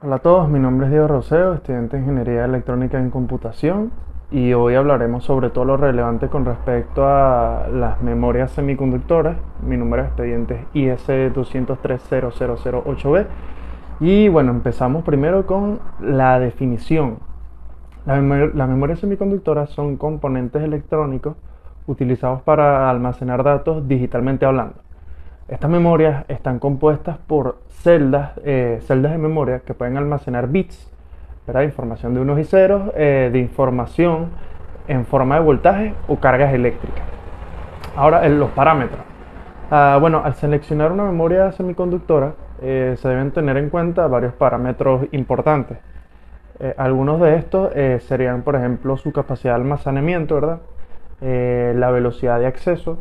Hola a todos, mi nombre es Diego Roseo, estudiante de Ingeniería Electrónica en Computación, y hoy hablaremos sobre todo lo relevante con respecto a las memorias semiconductoras. Mi número de expediente es IS2030008B. Y bueno, empezamos primero con la definición. Las memorias semiconductoras son componentes electrónicos utilizados para almacenar datos digitalmente hablando. Estas memorias están compuestas por celdas de memoria que pueden almacenar bits, ¿verdad? Información de unos y ceros, de información en forma de voltaje o cargas eléctricas. Ahora, los parámetros. Bueno, al seleccionar una memoria semiconductora, se deben tener en cuenta varios parámetros importantes. Algunos de estos serían, por ejemplo, su capacidad de almacenamiento, ¿verdad? La velocidad de acceso,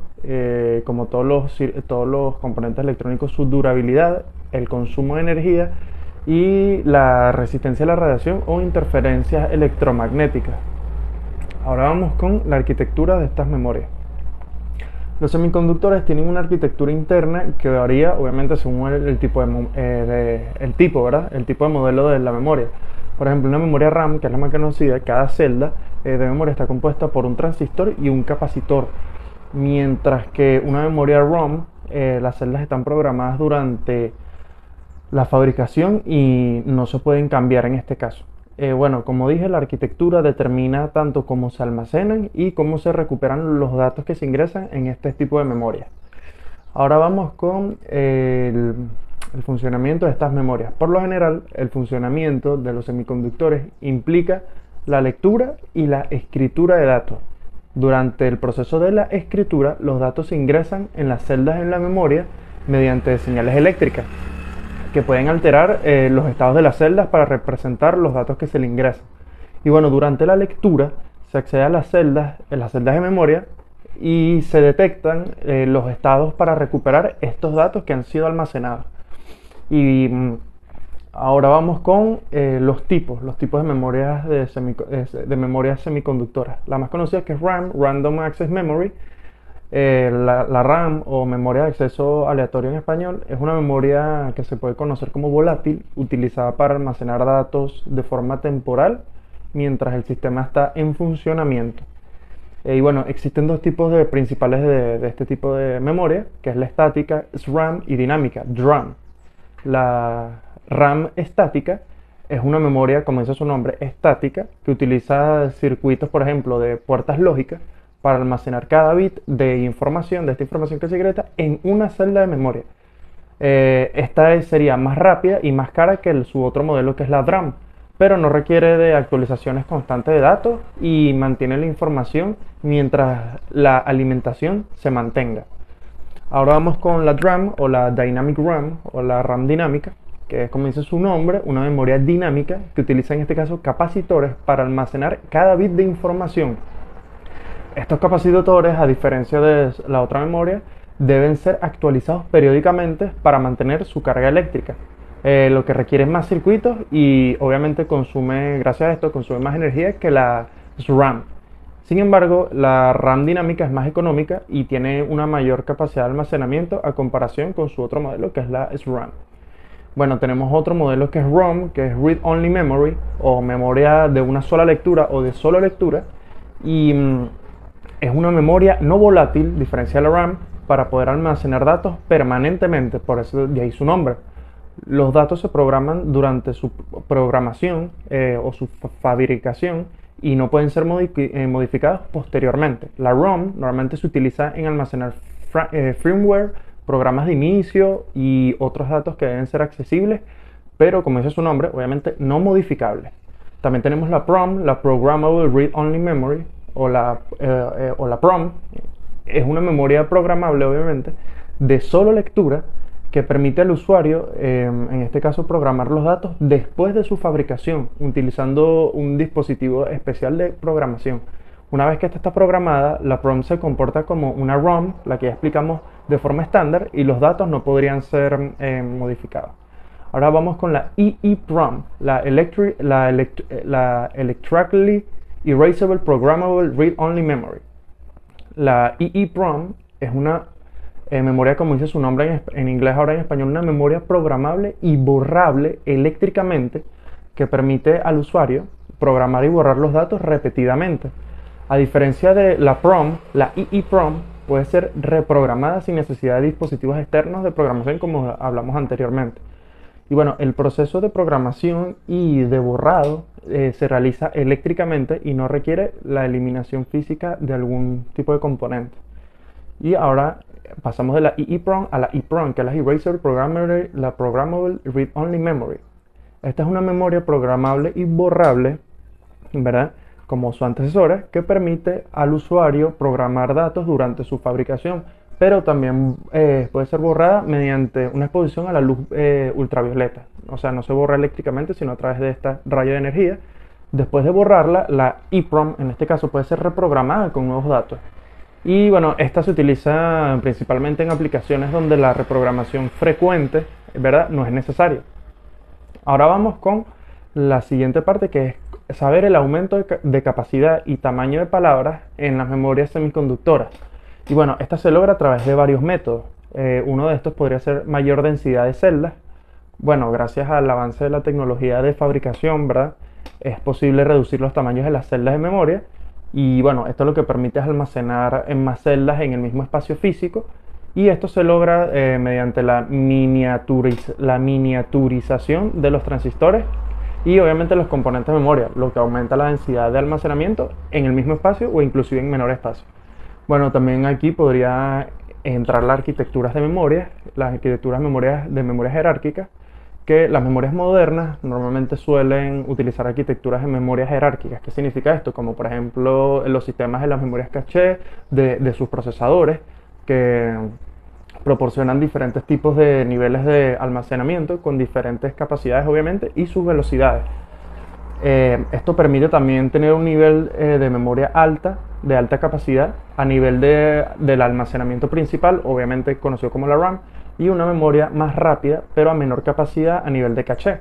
como todos los componentes electrónicos, su durabilidad, el consumo de energía y la resistencia a la radiación o interferencias electromagnéticas. Ahora vamos con la arquitectura de estas memorias. Los semiconductores tienen una arquitectura interna que varía obviamente según el tipo el tipo, ¿verdad? El tipo de modelo de la memoria. Por ejemplo, una memoria RAM, que es la más conocida, cada celda de memoria está compuesta por un transistor y un capacitor. Mientras que una memoria ROM, las celdas están programadas durante la fabricación y no se pueden cambiar en este caso. Bueno, como dije, la arquitectura determina tanto cómo se almacenan y cómo se recuperan los datos que se ingresan en este tipo de memoria. Ahora vamos con el funcionamiento de estas memorias. Por lo general, el funcionamiento de los semiconductores implica la lectura y la escritura de datos. Durante el proceso de la escritura, los datos se ingresan en las celdas en la memoria mediante señales eléctricas que pueden alterar los estados de las celdas para representar los datos que se le ingresan. Y bueno, durante la lectura se accede a en las celdas de memoria, y se detectan los estados para recuperar estos datos que han sido almacenados. Y ahora vamos con los tipos de memorias de memorias semiconductoras. La más conocida, que es RAM, Random Access Memory. La RAM, o memoria de acceso aleatorio en español, es una memoria que se puede conocer como volátil, utilizada para almacenar datos de forma temporal mientras el sistema está en funcionamiento. Y bueno, existen dos tipos principales de este tipo de memoria, que es la estática, SRAM, y dinámica, DRAM. La RAM estática es una memoria, como dice su nombre, estática, que utiliza circuitos, por ejemplo, de puertas lógicas para almacenar cada bit de esta información que se secreta, en una celda de memoria. Esta sería más rápida y más cara que su otro modelo, que es la DRAM, pero no requiere de actualizaciones constantes de datos y mantiene la información mientras la alimentación se mantenga. Ahora vamos con la DRAM, o la Dynamic RAM, o la RAM dinámica, que es, como dice su nombre, una memoria dinámica que utiliza en este caso capacitores para almacenar cada bit de información. Estos capacitores, a diferencia de la otra memoria, deben ser actualizados periódicamente para mantener su carga eléctrica, lo que requiere más circuitos y obviamente gracias a esto, consume más energía que la SRAM. Sin embargo, la RAM dinámica es más económica y tiene una mayor capacidad de almacenamiento a comparación con su otro modelo, que es la SRAM. Bueno, tenemos otro modelo que es ROM, que es Read Only Memory, o memoria de una sola lectura o de solo lectura, y es una memoria no volátil, diferencia de la RAM, para poder almacenar datos permanentemente, por eso de ahí su nombre. Los datos se programan durante su programación o su fabricación y no pueden ser modificados posteriormente. La ROM normalmente se utiliza en almacenar firmware, programas de inicio y otros datos que deben ser accesibles, pero como dice su nombre, obviamente no modificables. También tenemos la PROM, la Programmable Read Only Memory, o la PROM. Es una memoria programable, obviamente, de solo lectura, que permite al usuario, en este caso, programar los datos después de su fabricación, utilizando un dispositivo especial de programación. Una vez que esta está programada, la PROM se comporta como una ROM, la que ya explicamos, de forma estándar, y los datos no podrían ser modificados. Ahora vamos con la EEPROM, la Electrically Erasable Programmable Read Only Memory. La EEPROM es una Memoria, como dice su nombre en inglés, ahora en español, una memoria programable y borrable eléctricamente que permite al usuario programar y borrar los datos repetidamente. A diferencia de la PROM, la EEPROM puede ser reprogramada sin necesidad de dispositivos externos de programación, como hablamos anteriormente. Y bueno, el proceso de programación y de borrado se realiza eléctricamente y no requiere la eliminación física de algún tipo de componente. Y ahora pasamos de la EEPROM a la EEPROM, que es la Eraser Programmable, la Programmable Read Only Memory. Esta es una memoria programable y borrable, ¿verdad? Como su antecesora, que permite al usuario programar datos durante su fabricación, pero también puede ser borrada mediante una exposición a la luz ultravioleta. O sea, no se borra eléctricamente, sino a través de esta raya de energía. Después de borrarla, la EEPROM, en este caso, puede ser reprogramada con nuevos datos. Y bueno, esta se utiliza principalmente en aplicaciones donde la reprogramación frecuente, ¿verdad?, no es necesaria. Ahora vamos con la siguiente parte, que es saber el aumento de capacidad y tamaño de palabras en las memorias semiconductoras. Y bueno, esta se logra a través de varios métodos. Uno de estos podría ser mayor densidad de celdas. Bueno, gracias al avance de la tecnología de fabricación, ¿verdad?, es posible reducir los tamaños de las celdas de memoria. Y bueno, esto lo que permite es almacenar en más celdas en el mismo espacio físico. Y esto se logra mediante la miniaturización de los transistores y obviamente los componentes de memoria, lo que aumenta la densidad de almacenamiento en el mismo espacio o inclusive en menor espacio. Bueno, también aquí podría entrar las arquitecturas de memoria, las arquitecturas de memoria jerárquicas, que las memorias modernas normalmente suelen utilizar arquitecturas de memorias jerárquicas. ¿Qué significa esto? Como por ejemplo los sistemas de las memorias caché de sus procesadores, que proporcionan diferentes tipos de niveles de almacenamiento con diferentes capacidades obviamente y sus velocidades. Esto permite también tener un nivel de memoria alta, de alta capacidad, a nivel del almacenamiento principal, obviamente conocido como la RAM, y una memoria más rápida, pero a menor capacidad a nivel de caché,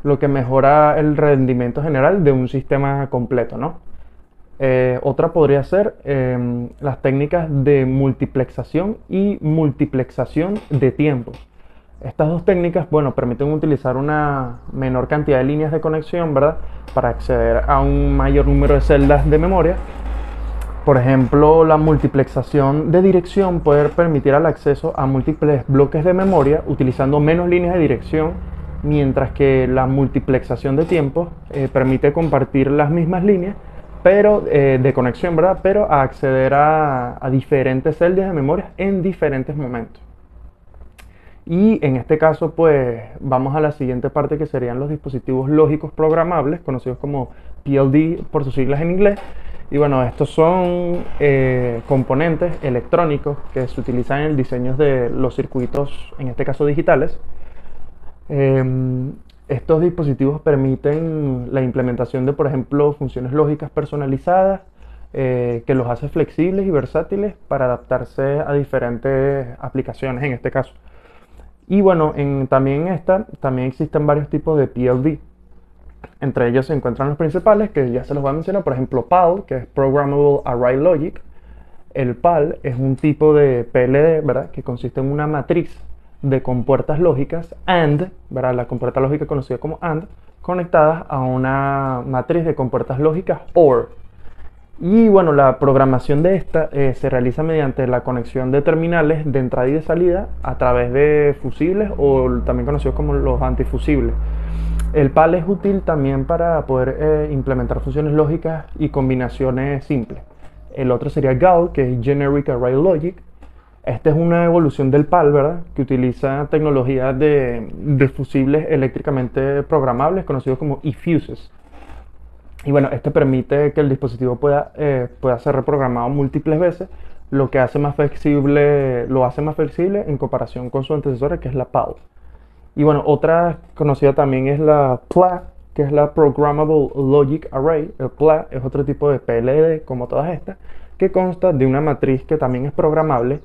lo que mejora el rendimiento general de un sistema completo, ¿no? Otra podría ser las técnicas de multiplexación y multiplexación de tiempos. Estas dos técnicas, bueno, permiten utilizar una menor cantidad de líneas de conexión, ¿verdad?, para acceder a un mayor número de celdas de memoria. Por ejemplo, la multiplexación de dirección puede permitir el acceso a múltiples bloques de memoria utilizando menos líneas de dirección, mientras que la multiplexación de tiempos permite compartir las mismas líneas pero de conexión, ¿verdad?, pero a acceder a diferentes celdas de memoria en diferentes momentos. Y en este caso, pues vamos a la siguiente parte, que serían los dispositivos lógicos programables, conocidos como PLD por sus siglas en inglés. Y bueno, estos son componentes electrónicos que se utilizan en el diseño de los circuitos, en este caso digitales. Estos dispositivos permiten la implementación de, por ejemplo, funciones lógicas personalizadas, que los hace flexibles y versátiles para adaptarse a diferentes aplicaciones en este caso. Y bueno, también existen varios tipos de PLD. Entre ellos se encuentran los principales, que ya se los voy a mencionar, por ejemplo PAL, que es Programmable Array Logic. El PAL es un tipo de PLD, ¿verdad?, que consiste en una matriz de compuertas lógicas AND, ¿verdad?, la compuerta lógica conocida como AND, conectadas a una matriz de compuertas lógicas OR. Y bueno, la programación de esta se realiza mediante la conexión de terminales de entrada y de salida a través de fusibles, o también conocidos como los antifusibles. El PAL es útil también para poder implementar funciones lógicas y combinaciones simples. El otro sería GAL, que es Generic Array Logic. Esta es una evolución del PAL, ¿verdad?, que utiliza tecnologías de fusibles eléctricamente programables, conocidos como eFuses. Y bueno, este permite que el dispositivo pueda ser reprogramado múltiples veces, lo que lo hace más flexible en comparación con su antecesora, que es la PAL. Y bueno, otra conocida también es la PLA, que es la Programmable Logic Array. El PLA es otro tipo de PLD, como todas estas, que consta de una matriz que también es programable,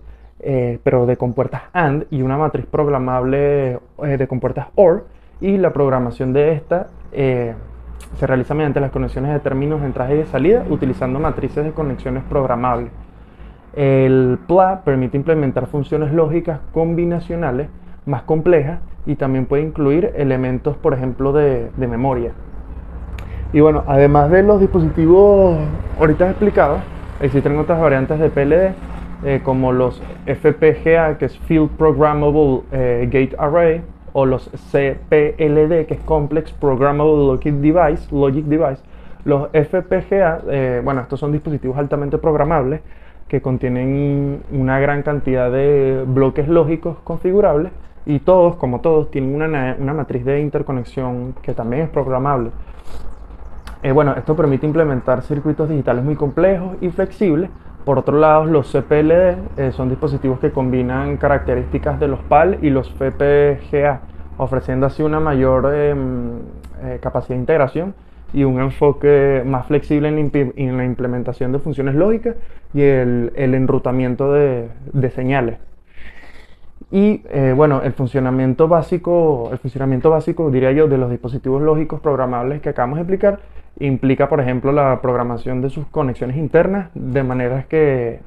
pero de compuertas AND, y una matriz programable de compuertas OR, y la programación de esta se realiza mediante las conexiones de términos de entrada y de salida, utilizando matrices de conexiones programables. El PLA permite implementar funciones lógicas combinacionales más complejas y también puede incluir elementos, por ejemplo, de memoria. Y bueno, además de los dispositivos ahorita explicados, existen otras variantes de PLD, como los FPGA, que es Field Programmable Gate Array, o los CPLD, que es Complex Programmable Logic Device. Los FPGA, bueno, estos son dispositivos altamente programables que contienen una gran cantidad de bloques lógicos configurables y todos, como todos, tienen una matriz de interconexión que también es programable. Bueno, esto permite implementar circuitos digitales muy complejos y flexibles. Por otro lado, los CPLD son dispositivos que combinan características de los PAL y los FPGA, ofreciendo así una mayor capacidad de integración y un enfoque más flexible en la implementación de funciones lógicas y el enrutamiento de señales. Y bueno, el funcionamiento básico, diría yo, de los dispositivos lógicos programables que acabamos de explicar implica, por ejemplo, la programación de sus conexiones internas, de manera que,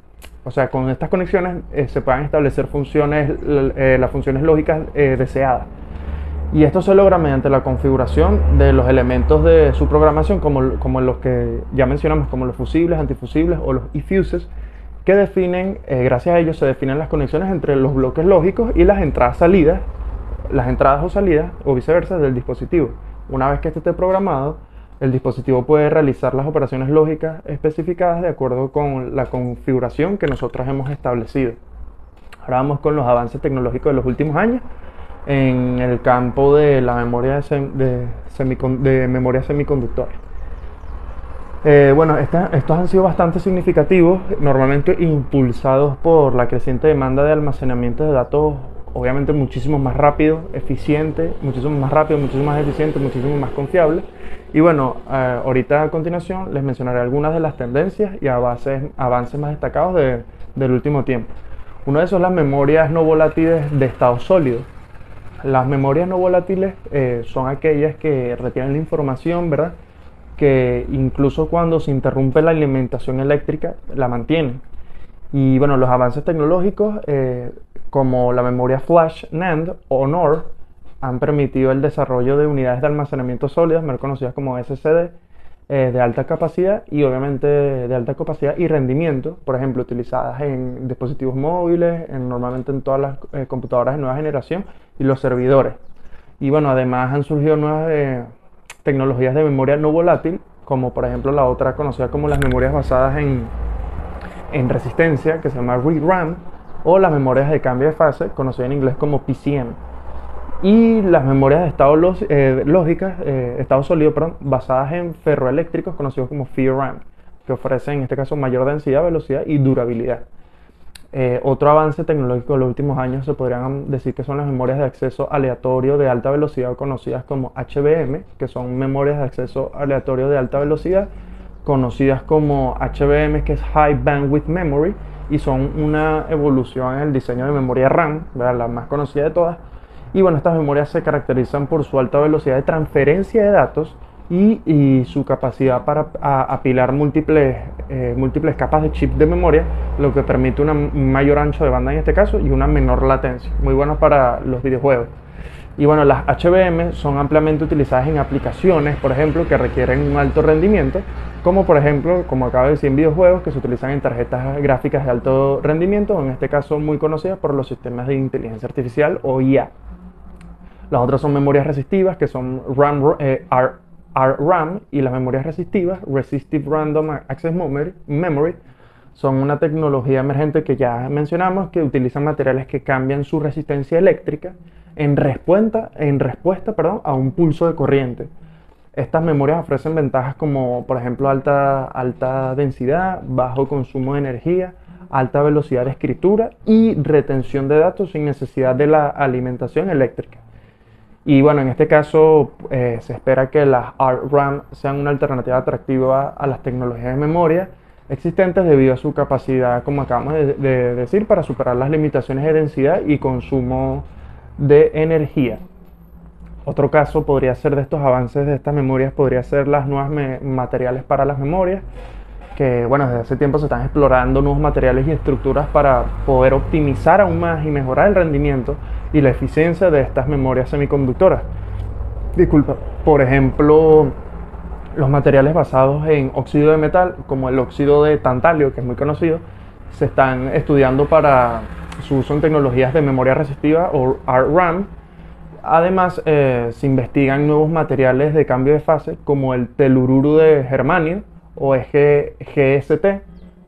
o sea, con estas conexiones se puedan establecer las funciones lógicas deseadas. Y esto se logra mediante la configuración de los elementos de su programación, como los que ya mencionamos, como los fusibles, antifusibles o los eFuses, que definen, gracias a ellos se definen las conexiones entre los bloques lógicos y las entradas o salidas o viceversa del dispositivo. Una vez que este esté programado, el dispositivo puede realizar las operaciones lógicas especificadas de acuerdo con la configuración que nosotros hemos establecido. Ahora vamos con los avances tecnológicos de los últimos años en el campo de la memoria de memoria semiconductora. Bueno, estos han sido bastante significativos, normalmente impulsados por la creciente demanda de almacenamiento de datos, obviamente muchísimo más rápido, muchísimo más eficiente, muchísimo más confiable. Y bueno, ahorita a continuación les mencionaré algunas de las tendencias y avances más destacados del último tiempo. Uno de esos es las memorias no volátiles de estado sólido. Las memorias no volátiles son aquellas que retienen la información, ¿verdad?, que incluso cuando se interrumpe la alimentación eléctrica la mantienen. Y bueno, los avances tecnológicos como la memoria flash NAND o NOR han permitido el desarrollo de unidades de almacenamiento sólidas, más conocidas como SSD, de alta capacidad y obviamente de alta capacidad y rendimiento, por ejemplo, utilizadas en dispositivos móviles, normalmente en todas las computadoras de nueva generación y los servidores. Y bueno, además han surgido nuevas tecnologías de memoria no volátil, como por ejemplo la otra conocida como las memorias basadas en resistencia, que se llama ReRAM, o las memorias de cambio de fase, conocidas en inglés como PCM. Y las memorias de estado sólido, basadas en ferroeléctricos, conocidos como FeRAM, que ofrecen en este caso mayor densidad, velocidad y durabilidad. Otro avance tecnológico de los últimos años se podrían decir que son las memorias de acceso aleatorio de alta velocidad, conocidas como HBM, que son memorias de acceso aleatorio de alta velocidad, conocidas como HBM, que es High Bandwidth Memory, y son una evolución en el diseño de memoria RAM, ¿verdad?, la más conocida de todas. Y bueno, estas memorias se caracterizan por su alta velocidad de transferencia de datos y su capacidad para apilar múltiples capas de chip de memoria, lo que permite un mayor ancho de banda en este caso y una menor latencia, muy buenos para los videojuegos. Y bueno, las HBM son ampliamente utilizadas en aplicaciones, por ejemplo, que requieren un alto rendimiento, como por ejemplo, como acabo de decir, en videojuegos que se utilizan en tarjetas gráficas de alto rendimiento, o en este caso muy conocidas por los sistemas de inteligencia artificial o IA. Las otras son memorias resistivas, que son RRAM, y las memorias resistivas, Resistive Random Access Memory, son una tecnología emergente que ya mencionamos, que utilizan materiales que cambian su resistencia eléctrica en respuesta, a un pulso de corriente. Estas memorias ofrecen ventajas como, por ejemplo, alta densidad, bajo consumo de energía, alta velocidad de escritura y retención de datos sin necesidad de la alimentación eléctrica. Y bueno, en este caso se espera que las RRAM sean una alternativa atractiva a las tecnologías de memoria existentes debido a su capacidad, como acabamos de decir, para superar las limitaciones de densidad y consumo de energía. Otro caso podría ser de estos avances de estas memorias, podría ser las nuevas materiales para las memorias, que bueno, desde hace tiempo se están explorando nuevos materiales y estructuras para poder optimizar aún más y mejorar el rendimiento y la eficiencia de estas memorias semiconductoras. Disculpa, por ejemplo, los materiales basados en óxido de metal, como el óxido de tantalio, que es muy conocido, se están estudiando para su uso en tecnologías de memoria resistiva o RRAM. Además, se investigan nuevos materiales de cambio de fase, como el telururo de germanio o GST,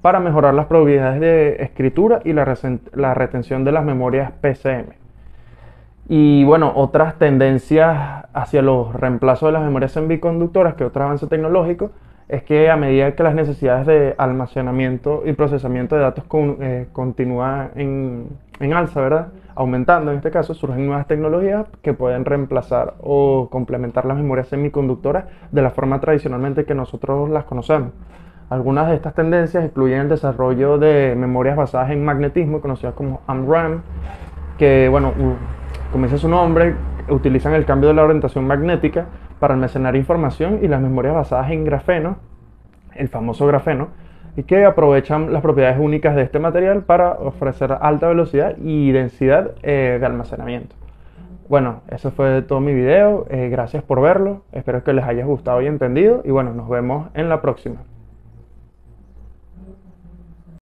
para mejorar las probabilidades de escritura y la retención de las memorias PCM. Y bueno, otras tendencias hacia los reemplazos de las memorias semiconductoras, que otro avance tecnológico, es que a medida que las necesidades de almacenamiento y procesamiento de datos continúan en alza, ¿verdad? Aumentando en este caso, surgen nuevas tecnologías que pueden reemplazar o complementar las memorias semiconductoras de la forma tradicionalmente que nosotros las conocemos. Algunas de estas tendencias incluyen el desarrollo de memorias basadas en magnetismo, conocidas como AMRAM, que, bueno, como dice su nombre, utilizan el cambio de la orientación magnética para almacenar información, y las memorias basadas en grafeno, el famoso grafeno, y que aprovechan las propiedades únicas de este material para ofrecer alta velocidad y densidad de almacenamiento. Bueno, eso fue todo mi video, gracias por verlo, espero que les haya gustado y entendido, y bueno, nos vemos en la próxima.